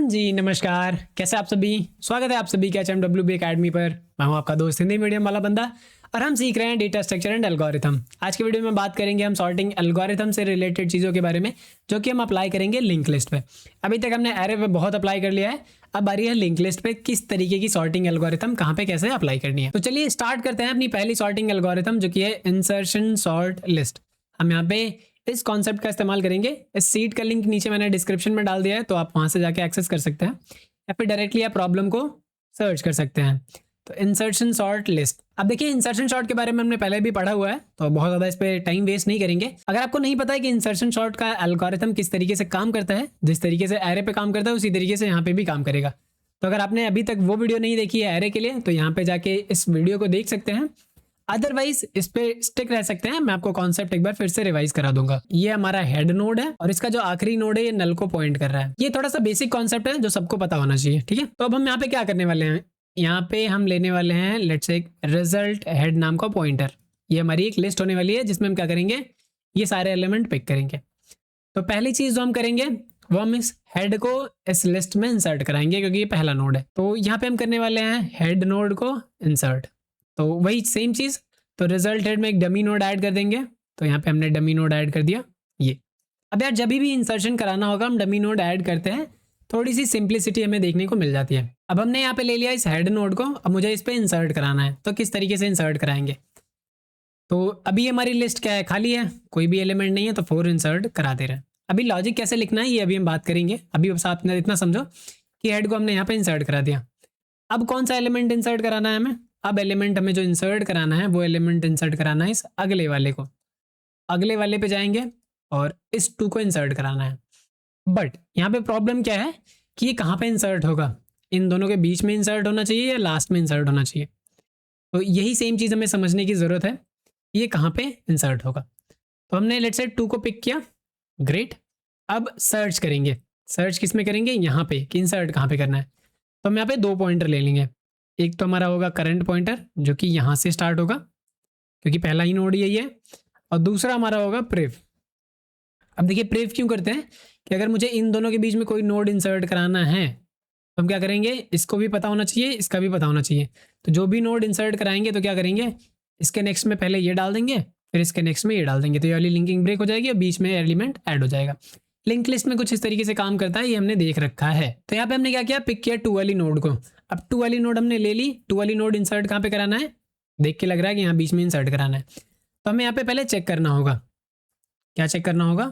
जी, नमस्कार। कैसे आप सभी? स्वागत है आप सभी के HMWB अकेडमी पर। मैं हूं आपका दोस्त हिंदी मीडियम वाला बंदा और हम सीख रहे हैं डेटा स्ट्रक्चर एंड एल्गोरिथम। आज के वीडियो में बात करेंगे हम सॉर्टिंग एल्गोरिथम से रिलेटेड चीज़ों के बारे में, जो कि हम अप्लाई करेंगे लिंक लिस्ट पे। अभी तक हमने एरे पे बहुत अप्लाई कर लिया है, अब बारी है लिंक लिस्ट पे किस तरीके की सॉर्टिंग एल्गोरिथम कहाँ पे कैसे अप्लाई करनी है। तो चलिए स्टार्ट करते हैं अपनी पहली सॉर्टिंग एल्गोरिथम, जो कि है इंसर्शन सॉर्ट लिस्ट। हम यहाँ पे इस कॉन्सेप्ट का इस्तेमाल करेंगे। इस सीट का लिंक नीचे मैंने डिस्क्रिप्शन में डाल दिया है, तो आप वहां से जाके एक्सेस कर सकते हैं या फिर डायरेक्टली आप प्रॉब्लम को सर्च कर सकते हैं। तो इंसर्शन सॉर्ट लिस्ट, अब देखिए इंसर्शन सॉर्ट के बारे में हमने पहले भी पढ़ा हुआ है, तो बहुत ज़्यादा इस पर टाइम वेस्ट नहीं करेंगे। अगर आपको नहीं पता है कि इंसर्शन सॉर्ट का एल्गोरिथम किस तरीके से काम करता है, जिस तरीके से एरे पे काम करता है उसी तरीके से यहाँ पे भी काम करेगा। तो अगर आपने अभी तक वो वीडियो नहीं देखी है एरे के लिए, तो यहाँ पे जाके इस वीडियो को देख सकते हैं। अदरवाइज इस पे स्टिक रह सकते हैं, मैं आपको कॉन्सेप्ट एक बार फिर से रिवाइज करा दूंगा। ये हमारा हेड नोड है और इसका जो आखिरी नोड है ये नल को पॉइंट कर रहा है। ये थोड़ा सा बेसिक कॉन्सेप्ट है जो सबको पता होना चाहिए, ठीक है। तो अब हम यहाँ पे क्या करने वाले हैं, यहाँ पे हम लेने वाले हैं लेट्स से रिजल्ट हेड नाम का पॉइंटर। ये हमारी एक लिस्ट होने वाली है जिसमें हम क्या करेंगे, ये सारे एलिमेंट पिक करेंगे। तो पहली चीज जो हम करेंगे वो हम इस हेड को इस लिस्ट में इंसर्ट कराएंगे, क्योंकि ये पहला नोड है। तो यहाँ पे हम करने वाले हैं हेड नोड को इंसर्ट। तो वही सेम चीज, तो रिजल्ट हेड में एक डमी नोड ऐड कर देंगे। तो यहाँ पे हमने डमी नोड ऐड कर दिया। ये अब यार जब भी इंसर्शन कराना होगा हम डमी नोड ऐड करते हैं, थोड़ी सी सिंप्लिसिटी हमें देखने को मिल जाती है। अब हमने यहाँ पे ले लिया इस हेड नोड को, अब मुझे इस पे इंसर्ट कराना है। तो किस तरीके से इंसर्ट कराएंगे, तो अभी हमारी लिस्ट क्या है, खाली है, कोई भी एलिमेंट नहीं है, तो 4 इंसर्ट करा दे रहे हैं। अभी लॉजिक कैसे लिखना है ये अभी हम बात करेंगे। अभी बस आप इतना समझो कि हेड को हमने यहाँ पे इंसर्ट करा दिया। अब कौन सा एलिमेंट इंसर्ट कराना है हमें, अब एलिमेंट हमें जो इंसर्ट कराना है वो एलिमेंट इंसर्ट कराना है इस अगले वाले को। अगले वाले पे जाएंगे और इस 2 को इंसर्ट कराना है। बट यहाँ पे प्रॉब्लम क्या है कि ये कहाँ पे इंसर्ट होगा, इन दोनों के बीच में इंसर्ट होना चाहिए या लास्ट में इंसर्ट होना चाहिए। तो यही सेम चीज़ हमें समझने की ज़रूरत है, ये कहाँ पे इंसर्ट होगा। तो हमने लेट्स से 2 को पिक किया, ग्रेट। अब सर्च करेंगे, सर्च किस में करेंगे, यहाँ पे कि इंसर्ट कहाँ पे करना है। तो हम यहाँ पे 2 पॉइंटर ले लेंगे। एक तो हमारा होगा करंट पॉइंटर जो कि यहाँ से स्टार्ट होगा क्योंकि पहला ही नोड यही है, और दूसरा हमारा होगा प्रिव। अब देखिए प्रिव क्यों करते हैं कि अगर मुझे इन दोनों के बीच में कोई नोड इंसर्ट कराना है तो हम क्या करेंगे, इसको भी पता होना चाहिए, इसका भी पता होना चाहिए। तो जो भी नोड इंसर्ट कराएंगे तो क्या करेंगे, इसके नेक्स्ट में पहले ये डाल देंगे, फिर इसके नेक्स्ट में ये डाल देंगे, तो ये वाली लिंकिंग ब्रेक हो जाएगी और बीच में एलिमेंट ऐड हो जाएगा। लिंक लिस्ट में कुछ इस तरीके से काम करता है, ये हमने देख रखा है। तो यहाँ पे हमने क्या किया, पिक किया 2 वाली नोड को। अब 2 वाली नोड हमने ले ली, 2 वाली नोड इंसर्ट कहाँ पे कराना है, देख के लग रहा है कि यहाँ बीच में इंसर्ट कराना है। तो हमें यहाँ पे पहले चेक करना होगा, क्या चेक करना होगा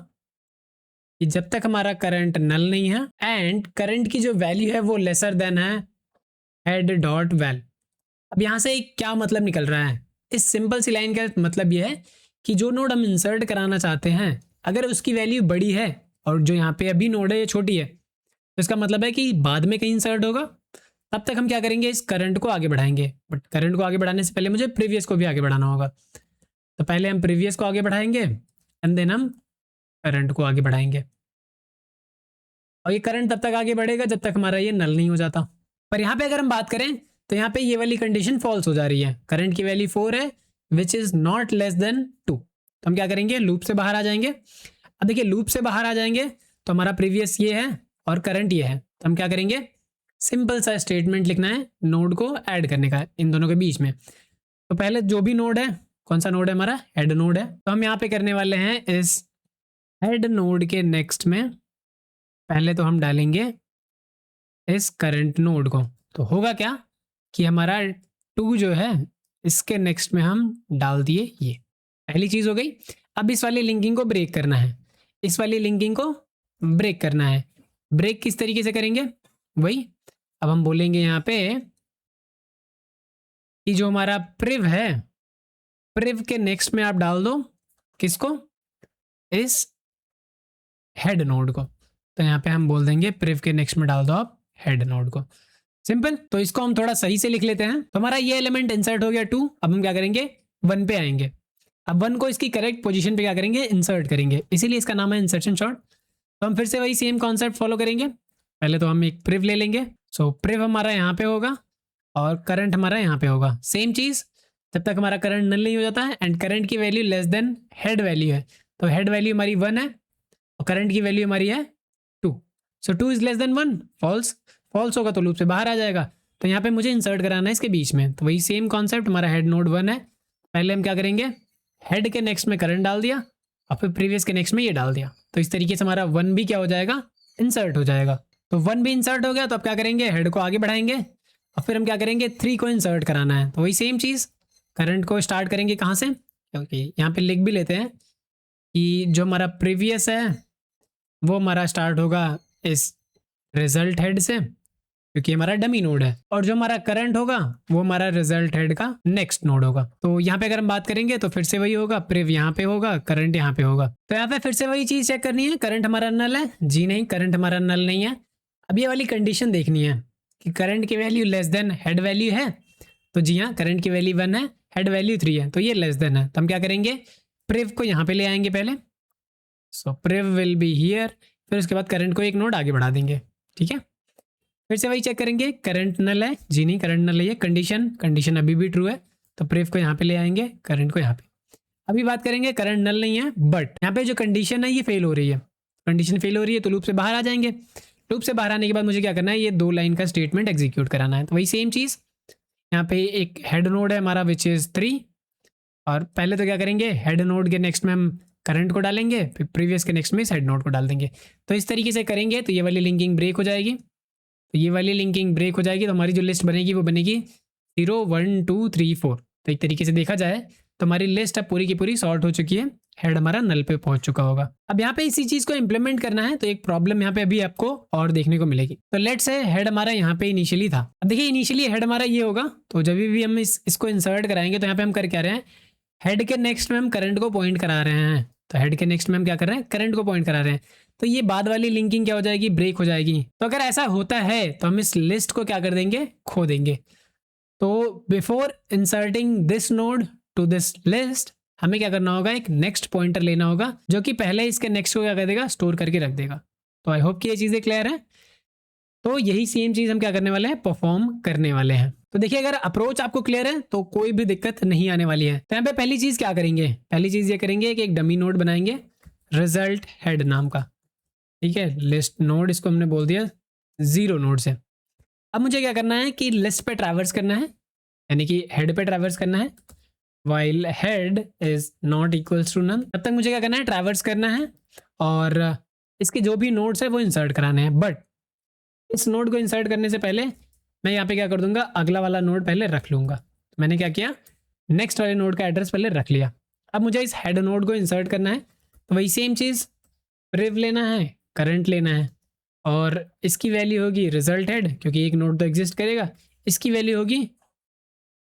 कि जब तक हमारा करंट नल नहीं है एंड करंट की जो वैल्यू है वो लेसर देन है हेड डॉट वैल। अब यहाँ से क्या मतलब निकल रहा है, इस सिंपल सी लाइन का मतलब ये है कि जो नोड हम इंसर्ट कराना चाहते हैं अगर उसकी वैल्यू बड़ी है और जो यहाँ पे अभी नोड है ये छोटी है, तो इसका मतलब है कि बाद में कहीं इंसर्ट होगा। तब तक हम क्या करेंगे, इस करंट को आगे बढ़ाएंगे। बट करंट को आगे बढ़ाने से पहले मुझे प्रीवियस को भी आगे बढ़ाना होगा। तो पहले हम प्रीवियस को आगे बढ़ाएंगे एंड देन हम करंट को आगे बढ़ाएंगे। और ये करंट तब तक आगे बढ़ेगा जब तक हमारा ये नल नहीं हो जाता। पर यहाँ पे अगर हम बात करें तो यहाँ पे ये वाली कंडीशन फॉल्स हो जा रही है, करंट की वैल्यू 4 है which is not less than 2। तो हम क्या करेंगे, लूप से बाहर आ जाएंगे। अब देखिए लूप से बाहर आ जाएंगे तो हमारा प्रीवियस ये है और करंट ये है, तो हम क्या करेंगे, सिंपल सा स्टेटमेंट लिखना है, नोड को ऐड करने का है इन दोनों के बीच में। तो पहले जो भी नोड है, कौन सा नोड है हमारा, हेड नोड है, तो हम यहाँ पे करने वाले हैं इस हेड नोड के नेक्स्ट में पहले तो हम डालेंगे इस करंट नोड को। तो होगा क्या कि हमारा 2 जो है इसके नेक्स्ट में हम डाल दिए, ये पहली चीज हो गई। अब इस वाली लिंकिंग को ब्रेक करना है, इस वाली लिंकिंग को ब्रेक करना है। ब्रेक किस तरीके से करेंगे, वही अब हम बोलेंगे यहाँ पे कि जो हमारा प्रिव है, प्रिव के नेक्स्ट में आप डाल दो किसको, इस हेड नोड को। तो यहाँ पे हम बोल देंगे प्रिव के नेक्स्ट में डाल दो आप हेड नोड को, सिंपल। तो इसको हम थोड़ा सही से लिख लेते हैं। तो हमारा ये एलिमेंट इंसर्ट हो गया 2, अब हम क्या करेंगे 1 पे आएंगे। अब 1 को इसकी करेक्ट पोजीशन पे क्या करेंगे, इंसर्ट करेंगे, इसीलिए इसका नाम है इंसर्शन शॉर्ट। तो हम फिर से वही सेम कॉन्सेप्ट फॉलो करेंगे। पहले तो हम एक प्रिव ले लेंगे, सो प्रिव हमारा यहाँ पे होगा और करंट हमारा यहाँ पे होगा, सेम चीज जब तक हमारा करंट नल नहीं हो जाता है एंड करंट की value less than head value है। तो हेड वैल्यू हमारी 1 है और करंट की वैल्यू हमारी है 2। So 2 is less than 1, false, false होगा तो लूप से बाहर आ जाएगा। तो यहाँ पे मुझे इंसर्ट कराना है इसके बीच में, तो वही सेम कॉन्सेप्ट, हमारा हेड नोड 1 है। पहले हम क्या करेंगे, हेड के नेक्स्ट में करंट डाल दिया और फिर प्रीवियस के नेक्स्ट में ये डाल दिया, तो इस तरीके से हमारा 1 भी क्या हो जाएगा, इंसर्ट हो जाएगा। तो 1 भी इंसर्ट हो गया, तो अब क्या करेंगे, हेड को आगे बढ़ाएंगे और फिर हम क्या करेंगे, 3 को इंसर्ट कराना है। तो वही सेम चीज़, करंट को स्टार्ट करेंगे कहाँ से, क्योंकि यहाँ पे लिख भी लेते हैं कि जो हमारा प्रीवियस है वो हमारा स्टार्ट होगा इस रिजल्ट हेड से, क्योंकि हमारा डमी नोड है, और जो हमारा करंट होगा वो हमारा रिजल्ट हेड का नेक्स्ट नोड होगा। तो यहाँ पे अगर हम बात करेंगे तो फिर से वही होगा, प्रिव यहाँ पे होगा, करंट यहाँ पे होगा। तो यहाँ पे फिर से वही चीज चेक करनी है, करंट हमारा नल है, जी नहीं, करंट हमारा नल नहीं है। अब ये वाली कंडीशन देखनी है कि करंट की value less than head value है, तो जी हाँ, करंट की वैल्यू 1 है, हेड वैल्यू 3 है, तो ये लेस देन है। तो हम क्या करेंगे, प्रिव को यहाँ पे ले आएंगे पहले, सो प्रिव विल बी हियर, फिर उसके बाद करंट को एक नोड आगे बढ़ा देंगे, ठीक है। फिर से वही चेक करेंगे, करंट नल है, जी नहीं, करंट नल है, कंडीशन अभी भी ट्रू है, तो प्रिव को यहाँ पे ले आएंगे, करंट को यहाँ पे। अभी बात करेंगे, करंट नल नहीं है, बट यहाँ पे जो कंडीशन है ये फेल हो रही है, कंडीशन फेल हो रही है, तो लूप से बाहर आ जाएंगे। लूप से बाहर आने के बाद मुझे क्या करना है, ये 2 लाइन का स्टेटमेंट एग्जीक्यूट कराना है। तो वही सेम चीज़, यहाँ पे एक हेड नोड है हमारा विच इज़ 3, और पहले तो क्या करेंगे, हेड नोड के नेक्स्ट में हम करंट को डालेंगे, फिर प्रीवियस के नेक्स्ट में इस हेड नोड को डाल देंगे। तो इस तरीके से करेंगे तो ये वाली लिंकिंग ब्रेक हो जाएगी, तो ये वाली लिंकिंग ब्रेक हो जाएगी, तो हमारी जो लिस्ट बनेगी वो बनेगी 0 1 2 3 4। तो एक तरीके से देखा जाए तो हमारी लिस्ट अब पूरी की पूरी सॉर्ट हो चुकी है, हेड हमारा नल पे पहुंच चुका होगा। अब यहाँ पे इसी चीज़ को इंप्लीमेंट करना है, तो एक प्रॉब्लम यहाँ पे अभी आपको और देखने को मिलेगी। तो लेट्स से हेड हमारा यहाँ पे इनिशियली था, अब देखिए इनिशियली हेड हमारा ये होगा, तो जब भी हम इसको इंसर्ट कराएंगे तो यहाँ पे हम कर क्या रहे हैं, हेड के नेक्स्ट में हम करंट को पॉइंट करा रहे हैं, तो हेड के नेक्स्ट में हम क्या कर रहे हैं, करंट को पॉइंट करा रहे हैं, तो ये बाद वाली लिंकिंग क्या हो जाएगी, ब्रेक हो जाएगी। तो अगर ऐसा होता है तो हम इस लिस्ट को क्या कर देंगे, खो देंगे। तो before inserting this node to this list हमें क्या करना होगा, एक नेक्स्ट पॉइंटर लेना होगा जो कि पहले इसके नेक्स्ट को क्या कर देगा, स्टोर करके रख देगा। तो आई होप कि ये चीज़ें क्लियर है। तो यही सेम चीज़ हम क्या करने वाले हैं, परफॉर्म करने वाले हैं। तो देखिए अगर अप्रोच आपको क्लियर है तो कोई भी दिक्कत नहीं आने वाली है। तो यहाँ पे पहली चीज़ क्या करेंगे, पहली चीज़ ये करेंगे कि एक डमी नोड बनाएंगे रिजल्ट हेड नाम का, ठीक है, लिस्ट नोड इसको हमने बोल दिया 0 नोड से। अब मुझे क्या करना है कि लिस्ट पे ट्रैवर्स करना है, यानी कि हेड पे ट्रैवर्स करना है, while head is not equals to none, तब तक मुझे क्या करना है, ट्रैवर्स करना है और इसके जो भी नोड्स है वो इंसर्ट कराने हैं। बट इस नोड को इंसर्ट करने से पहले मैं यहाँ पे क्या कर दूंगा, अगला वाला नोड पहले रख लूंगा। मैंने क्या किया, नेक्स्ट वाले नोड का एड्रेस पहले रख लिया। अब मुझे इस हेड नोड को इंसर्ट करना है, तो वही सेम चीज़, प्रिव लेना है, करंट लेना है, और इसकी वैल्यू होगी रिजल्ट हेड, क्योंकि एक नोड तो एग्जिस्ट करेगा, इसकी वैल्यू होगी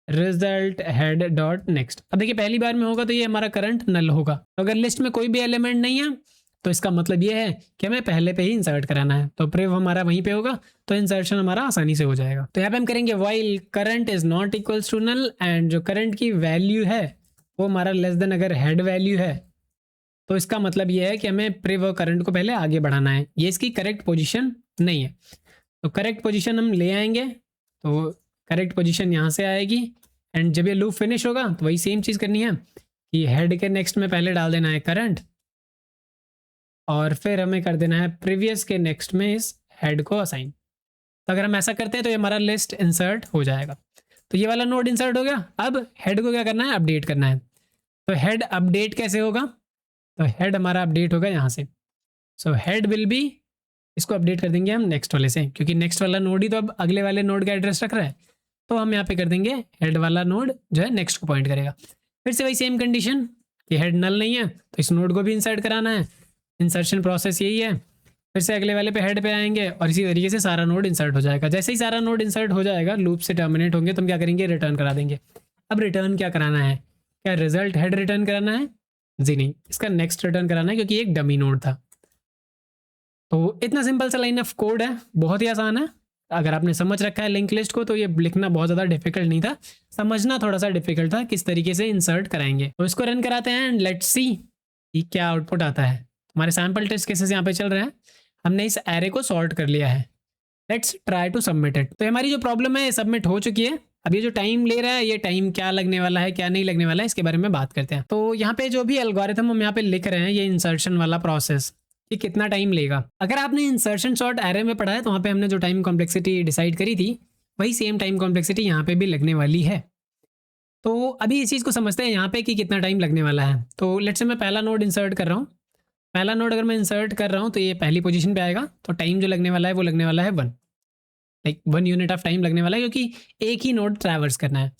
रिजल्ट हेड डॉट नेक्स्ट। अब देखिए पहली बार में होगा तो ये हमारा करंट नल होगा, तो अगर लिस्ट में कोई भी एलिमेंट नहीं है तो इसका मतलब ये है कि हमें पहले पे ही इंसर्ट कराना है, तो प्रिव हमारा वहीं पे होगा, तो इंसर्शन हमारा आसानी से हो जाएगा। तो यहाँ पे हम करेंगे while current is not equals to null, and जो करंट की वैल्यू है वो हमारा लेस देन अगर हेड वैल्यू है, तो इसका मतलब ये है कि हमें प्रिव और करंट को पहले आगे बढ़ाना है, ये इसकी करेक्ट पोजीशन नहीं है। तो करेक्ट पोजीशन हम ले आएंगे, तो करेक्ट पोजीशन यहाँ से आएगी, एंड जब ये लूप फिनिश होगा तो वही सेम चीज़ करनी है कि हेड के नेक्स्ट में पहले डाल देना है करंट, और फिर हमें कर देना है प्रीवियस के नेक्स्ट में इस हेड को असाइन। तो अगर हम ऐसा करते हैं तो ये हमारा लिस्ट इंसर्ट हो जाएगा। तो ये वाला नोड इंसर्ट हो गया। अब हेड को क्या करना है, अपडेट करना है। तो हेड अपडेट कैसे होगा, तो हेड हमारा अपडेट होगा यहाँ से। सो हेड विल बी, इसको अपडेट कर देंगे हम नेक्स्ट वाले से, क्योंकि नेक्स्ट वाला नोड ही तो अब अगले वाले नोड का एड्रेस रख रहा है, तो हम यहाँ पे कर देंगे हेड वाला नोड जो है नेक्स्ट को पॉइंट करेगा। फिर से वही सेम कंडीशन कि हेड नल नहीं है तो इस नोड को भी इंसर्ट कराना है, इंसर्शन प्रोसेस यही है। फिर से अगले वाले पे हेड पे आएंगे और इसी तरीके से सारा नोड इंसर्ट हो जाएगा। जैसे ही सारा नोड इंसर्ट हो जाएगा, लूप से टर्मिनेट होंगे, तो हम क्या करेंगे, रिटर्न करा देंगे। अब रिटर्न क्या कराना है, क्या रिजल्ट हेड रिटर्न कराना है, जी नहीं, इसका नेक्स्ट रिटर्न कराना है, क्योंकि एक डमी नोड था। तो इतना सिंपल सा लाइन ऑफ कोड है, बहुत ही आसान है। अगर आपने समझ रखा है लिंक लिस्ट को तो ये लिखना बहुत ज़्यादा डिफिकल्ट नहीं था, समझना थोड़ा सा डिफिकल्ट था किस तरीके से इंसर्ट कराएंगे। तो इसको रन कराते हैं एंड लेट्स सी कि क्या आउटपुट आता है। हमारे सैम्पल टेस्ट केसेस यहाँ पे चल रहे हैं, हमने इस एरे को सॉर्ट कर लिया है। Let's try to submit it. तो हमारी जो प्रॉब्लम है सबमिट हो चुकी है। अब ये जो टाइम ले रहा है, ये टाइम क्या लगने वाला है क्या नहीं लगने वाला है, इसके बारे में बात करते हैं। तो यहाँ पे जो भी एल्गोरिथम हम यहाँ पे लिख रहे हैं, ये इंसर्शन वाला प्रोसेस, कि कितना टाइम लेगा। अगर आपने इंसर्शन सॉर्ट एरे में पढ़ा है तो वहाँ पे हमने जो टाइम कॉम्प्लेक्सिटी डिसाइड करी थी वही सेम टाइम कॉम्प्लेक्सिटी यहाँ पे भी लगने वाली है। तो अभी इस चीज़ को समझते हैं यहाँ पे कि कितना टाइम लगने वाला है। तो लेट्स से मैं पहला नोड इंसर्ट कर रहा हूँ। पहला नोड अगर मैं इंसर्ट कर रहा हूँ तो ये पहली पोजीशन पे आएगा, तो टाइम जो लगने वाला है वो लगने वाला है 1, लाइक 1 यूनिट ऑफ टाइम लगने वाला है क्योंकि एक ही नोड ट्रैवर्स करना है।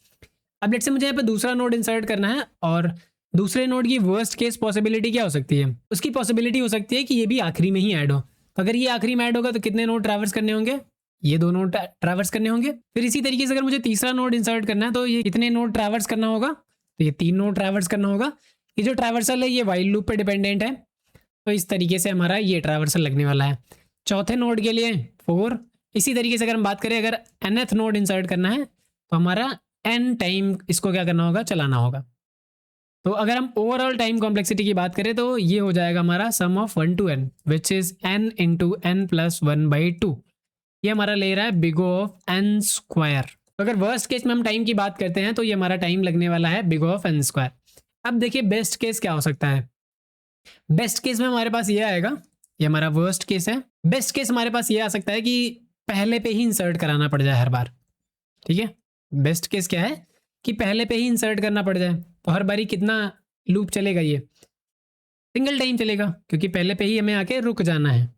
अब लेट्स से मुझे यहाँ पे दूसरा नोड इंसर्ट करना है और दूसरे नोड की वर्स्ट केस पॉसिबिलिटी क्या हो सकती है? उसकी पॉसिबिलिटी हो सकती है कि ये भी आखिरी में ही ऐड हो। तो अगर ये आखिरी में ऐड होगा तो कितने नोड ट्रैवर्स करने होंगे? ये 2 नोड ट्रैवर्स करने होंगे। फिर इसी तरीके से अगर मुझे तीसरा नोड इंसर्ट करना है तो ये कितने नोड ट्रैवर्स करना होगा? तो ये 3 नोड ट्रैवर्स करना होगा। ये जो ट्रैवर्सल है ये वाइल लूप पे डिपेंडेंट है, तो इस तरीके से हमारा ये ट्रैवर्सल लगने वाला है। चौथे नोड के लिए 4। इसी तरीके से अगर हम बात करें अगर nth नोड इंसर्ट करना है तो हमारा n टाइम इसको क्या करना होगा? चलाना होगा। तो अगर हम ओवरऑल टाइम कॉम्प्लेक्सिटी की बात करें तो ये हो जाएगा हमारा sum of 1 to n which is n into n plus 1/2। ये हमारा ले रहा है big O of n square. तो अगर वर्स्ट केस में हम टाइम की बात करते हैं तो ये हमारा टाइम लगने वाला है big O of n square. अब देखिए बेस्ट केस क्या हो सकता है। बेस्ट केस में हमारे पास ये आएगा, ये हमारा वर्स्ट केस है। बेस्ट केस हमारे पास ये आ सकता है कि पहले पे ही इंसर्ट कराना पड़ जाए हर बार। ठीक है, बेस्ट केस क्या है कि पहले पे ही इंसर्ट करना पड़ जाए। तो हर बारी कितना लूप चलेगा? ये सिंगल टाइम चलेगा क्योंकि पहले पे ही हमें आके रुक जाना है।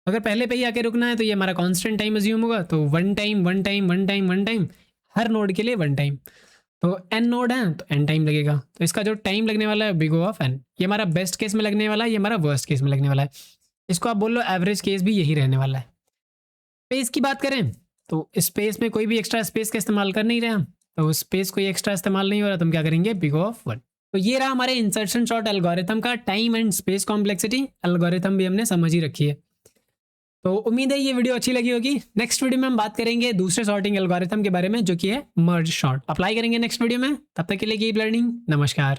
अगर पहले पे ही आके रुकना है तो ये हमारा कांस्टेंट टाइम अज्यूम होगा, तो 1 टाइम 1 टाइम 1 टाइम 1 टाइम, हर नोड के लिए 1 टाइम। तो n नोड है तो n टाइम लगेगा, तो इसका जो टाइम लगने वाला है बिग O ऑफ n। ये हमारा बेस्ट केस में लगने वाला है, ये हमारा वर्स्ट केस में लगने वाला है। इसको आप बोल लो एवरेज केस भी यही रहने वाला है। स्पेस की बात करें तो स्पेस में कोई भी एक्स्ट्रा स्पेस का इस्तेमाल कर नहीं रहे हम, तो स्पेस कोई एक्स्ट्रा इस्तेमाल नहीं हो रहा तो हम क्या करेंगे? Big O of 1। तो ये रहा हमारे इंसर्शन सॉर्ट एल्गोरिथम का time and space complexity algorithm भी हमने समझ ही रखी है। तो उम्मीद है ये वीडियो अच्छी लगी होगी। नेक्स्ट वीडियो में हम बात करेंगे दूसरे सॉर्टिंग एल्गोरिथम के बारे में जो कि है मर्ज सॉर्ट। अप्लाई करेंगे नेक्स्ट वीडियो में। तब तक के लिए कीप लर्निंग। नमस्कार।